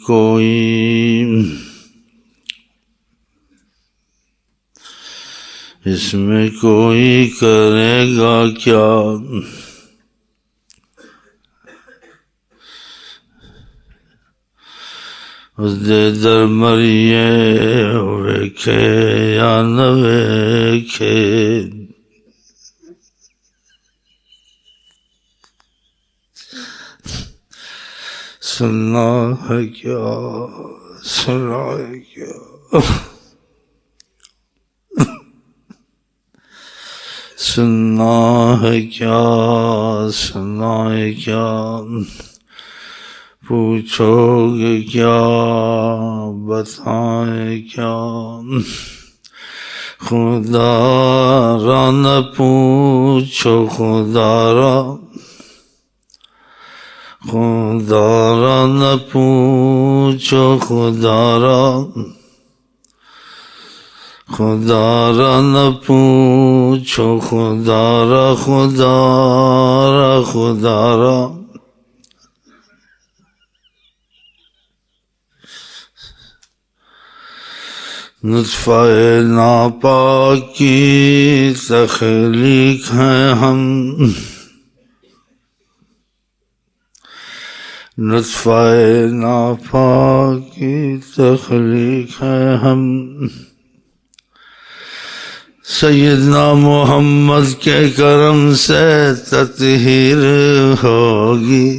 کوئی کرے گا کیا؟ اس دے در مریے ویکھے یا نہ ویکھے، سننا ہے کیا، سنا ہے کیا، سننا ہے کیا، سنا ہے کیا، پوچھو گے کیا، بتائیں کیا، خدا را نہ پوچھو، خدا را نہ پوچھو، خدا را نہ پوچھو، خدا را نطفہ ناپاک کی تخلیق ہیں ہم، نطفہ ناپاک کی تخلیق ہیں ہم، سیدنا محمد کے کرم سے تطہیر ہوگی،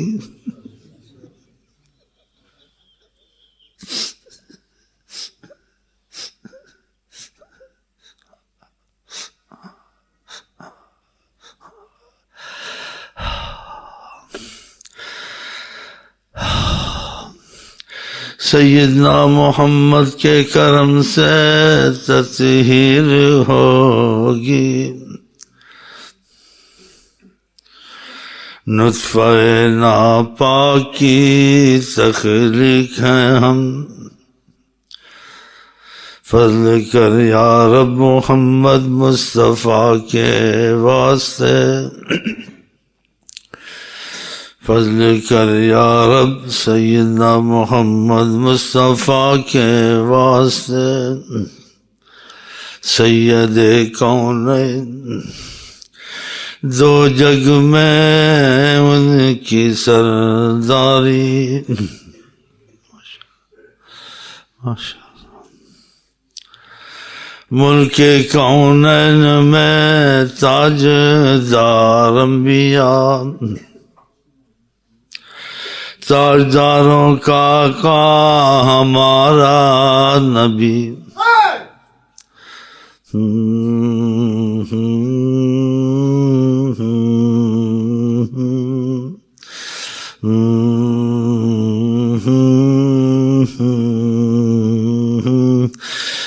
سیدنا محمد کے کرم سے تطہیر ہوگی، نطفہ ناپاک کی تخلیق ہیں ہم، فضل کر یا رب محمد مصطفیٰ کے واسطے، فضل کر یا رب سیدنا محمد مصطفیٰ کے واسطے، سید کونین دو جگ میں ان کی سرداری، ملک کونین میں تاجدار انبیاء، تاجداروں کا ہمارا نبی،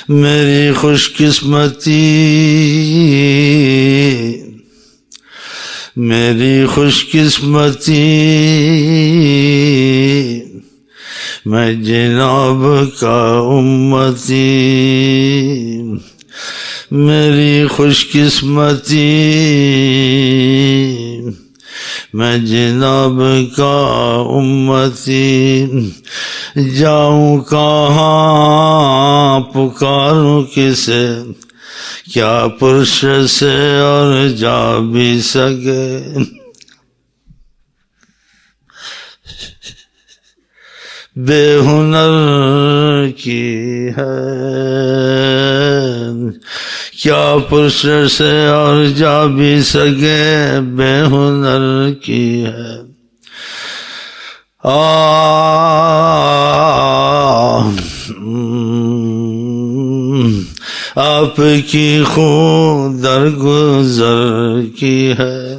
میری خوش قسمتی، میری خوش قسمتی، میں جناب کا امتی، میری خوش قسمتی، میں جناب کا امتی، جاؤں کہاں پکاروں کسے، کیا پرش سے اور جا بھی سکے، بے ہنر کی ہے، کیا پرش سے اور جا بھی سکے، بے ہنر کی ہے، آپ کی خون درگزر کی ہے،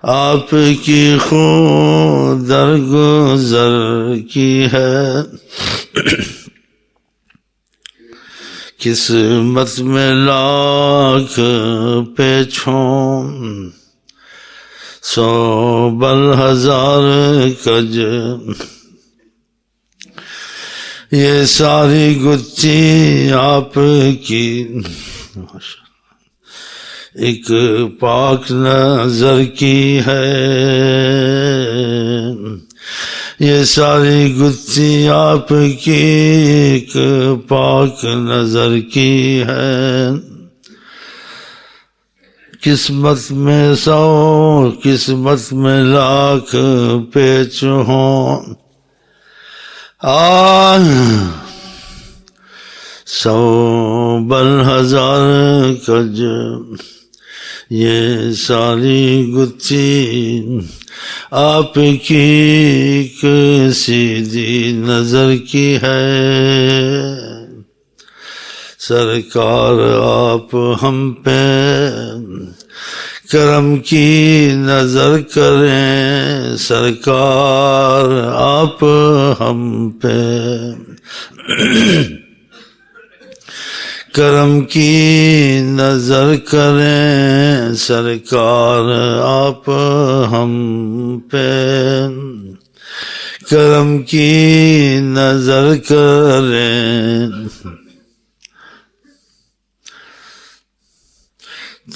آپ کی خون درگزر کی ہے، قسمت میں لاکھ پیچھوں، سو بل ہزار کج، یہ ساری گتھی آپ کی ایک پاک نظر کی ہے، یہ ساری گتھی آپ کی ایک پاک نظر کی ہے۔ قسمت میں 100 قسمت میں لاکھ پیچ ہوں، 100 بل 1000 کج، یہ ساری گتھی آپ کی ایک سیدھی نظر کی ہے۔ سرکار آپ ہم پہ کرم کی نظر کریں، سرکار آپ ہم پہ کرم کی نظر کریں، سرکار آپ ہم پہ کرم کی نظر کریں۔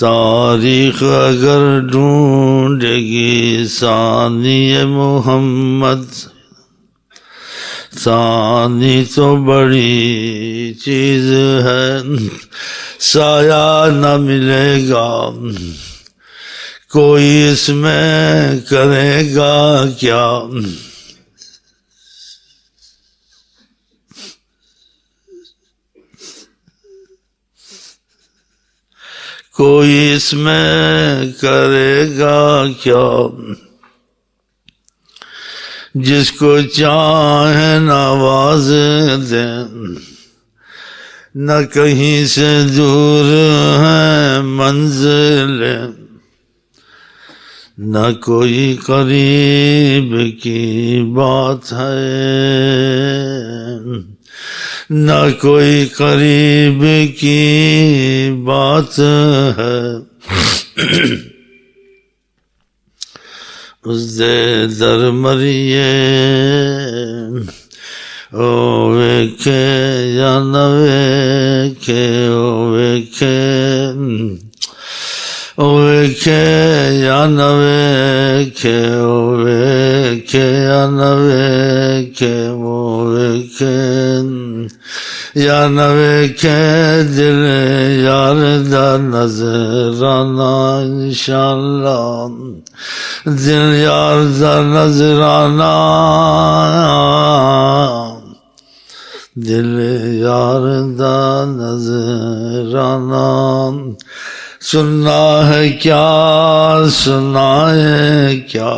تاریخ اگر ڈھونڈے گی ثانی محمد، ثانی تو بڑی چیز ہے، سایہ نہ ملے گا، کوئی اس میں کرے گا کیا، کوئی اس میں کرے گا کیا، جس کو چاہے نواز دیں، نہ کہیں سے دور ہے منزل، نہ کوئی قریب کی بات ہے، نہ کوئی قریب کی بات ہے، اس دے در مریے او ویکھے یا نہ ویکھے، او ویکھے او ویکھے یا نہ ویکھے، او ویکھے یا نہ ویکھے، او ویکھے یا نہ ویکھے، دل یار دا نظرانہ انشاءاللہ، دل یار دا نظرانہ، دل یار دا نظرانہ، سننا ہے کیا سنا ہے کیا،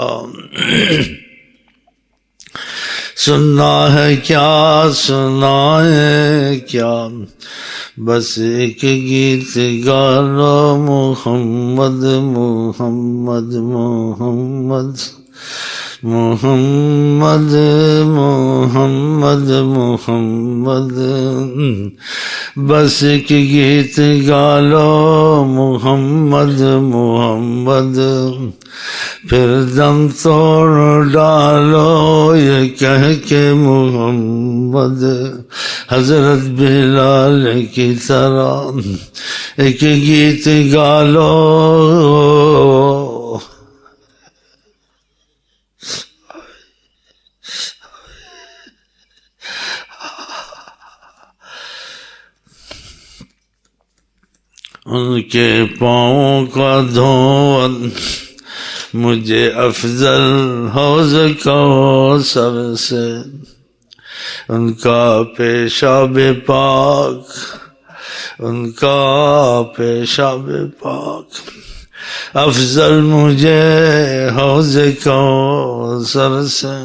سننا ہے کیا سنا ہے کیا، بس ایک گیت گا لو، محمد محمد محمد محمد محمد محمد، بس ایک گیت گا لو، محمد محمد، پھر دم توڑ ڈالو یہ کہہ کے محمد، حضرت بلال کی طرح ایک گیت گا لو، ان کے پاؤں کا دھون مجھے افضل حوض کوثر سے، ان کا پیشاب پاک، ان کا پیشاب پاک افضل مجھے حوض کوثر سے،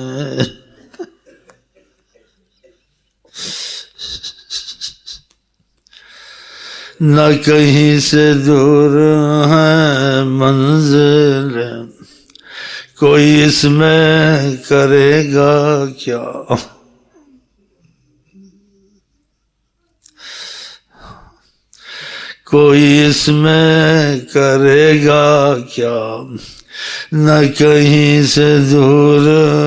نہ کہیں سے دور ہے منزل، کوئی اس میں کرے گا کیا، کوئی اس میں کرے گا کیا، نہ کہیں سے دور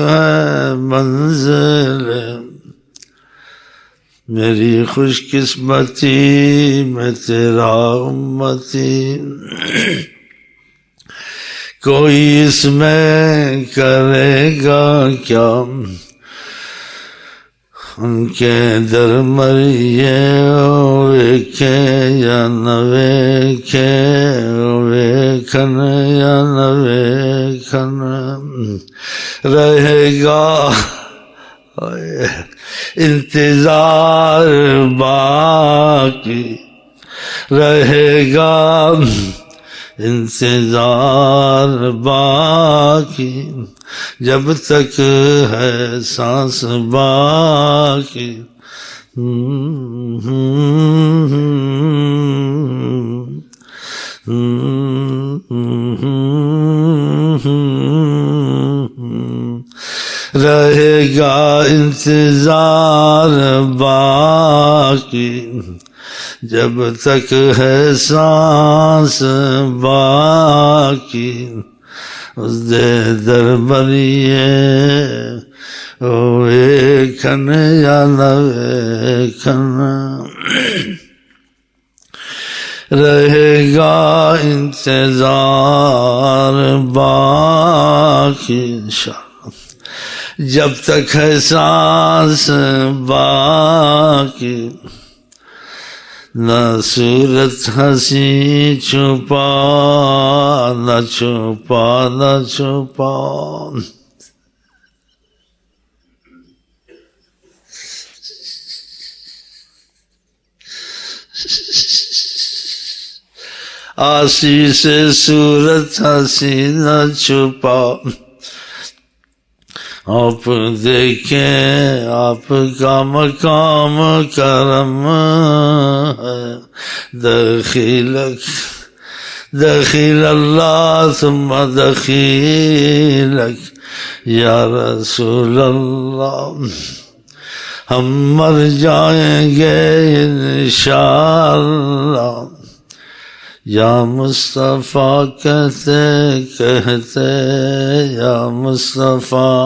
ہے منزل، میری خوش قسمتی میں تیرا امتی، کوئی اس میں کرے گا کیا، ان کے در مریے ویکھے یا نہ ویکھے، ویکھن یا نہ ویکھن، رہے گا انتظار باقی، رہے گا انتظار باقی، جب تک ہے سانس باقی۔ رہے گا انتظار باقی، جب تک ہے سانس باقی، اس دے در بریے ویکھن یا نہ ویکھن، رہے گا انتظار باقی، جب تک ہے سانس باقی، نہ صورت ہنسی چھپا، نہ چھپا نہ چھپا، آسی سے صورت ہنسی نہ چھپا، آپ دیکھیں آپ کا مقام کرم ہے، دخیل اللہ ثم دخیلک یا رسول اللہ، ہم مر جائیں گے انشاءاللہ، یا مصطفیٰ کہتے کہتے، یا مصطفیٰ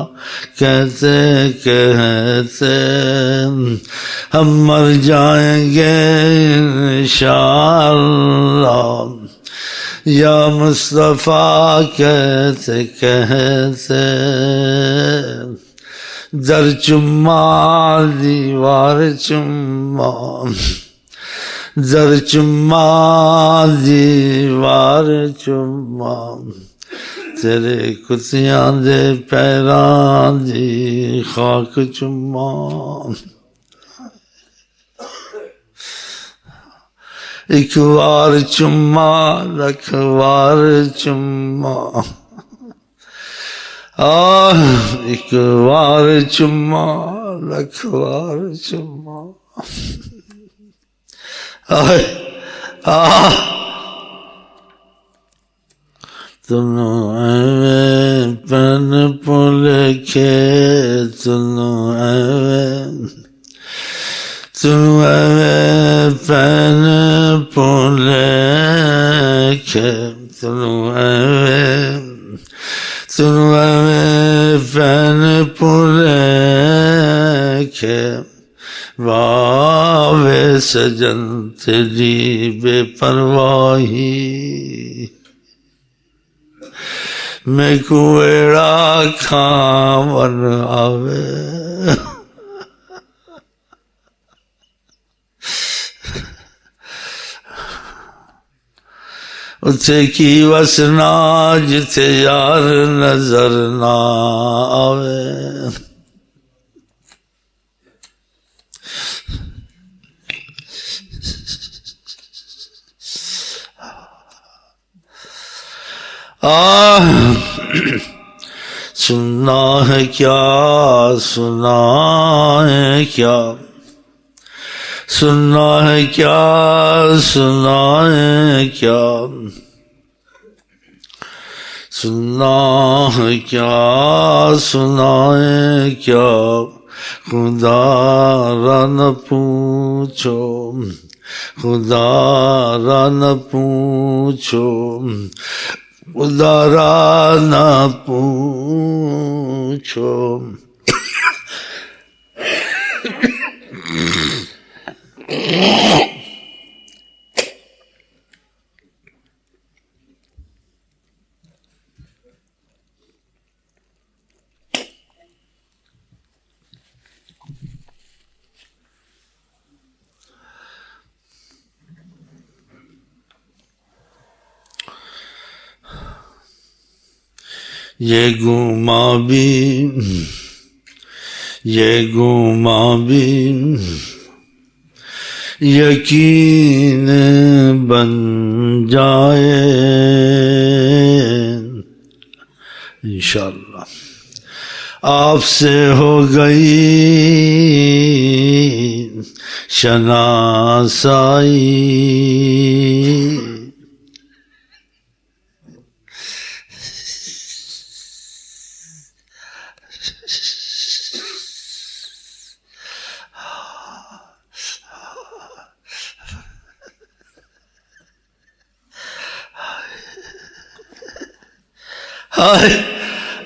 کہتے کہتے، ہم مر جائیں گے انشاءاللہ، یا مصطفیٰ کہتے کہتے، در چما دیوار چما، در چما دیوار چما، تیرے کتیاں دے پیراں دی خاک چما، ایک وار چما لکھ وار چما، ایک وار چما لکھ وار چما، تنو ایویں پن پلکھے، تنو ایویں پن پلکھے، تنو ایویں پن پلکھے، واوے سجن تیری بے پرواہی، میں کوڑا کھاون آوے، اتھے کی وسنا جتھے یار نظر نہ آوے، سننا ہے کیا سنا ہے کیا، سننا ہے کیا سنا ہے کیا، سننا ہے کیا سنا ہے کیا، خدا را نہ پوچھو، خدا را نہ پوچھو، خدا را نہ پوچھو، یہ گماں بھی یقین بن جائے انشاءاللہ. آپ سے ہو گئی شناسائی،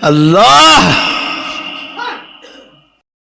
اللہ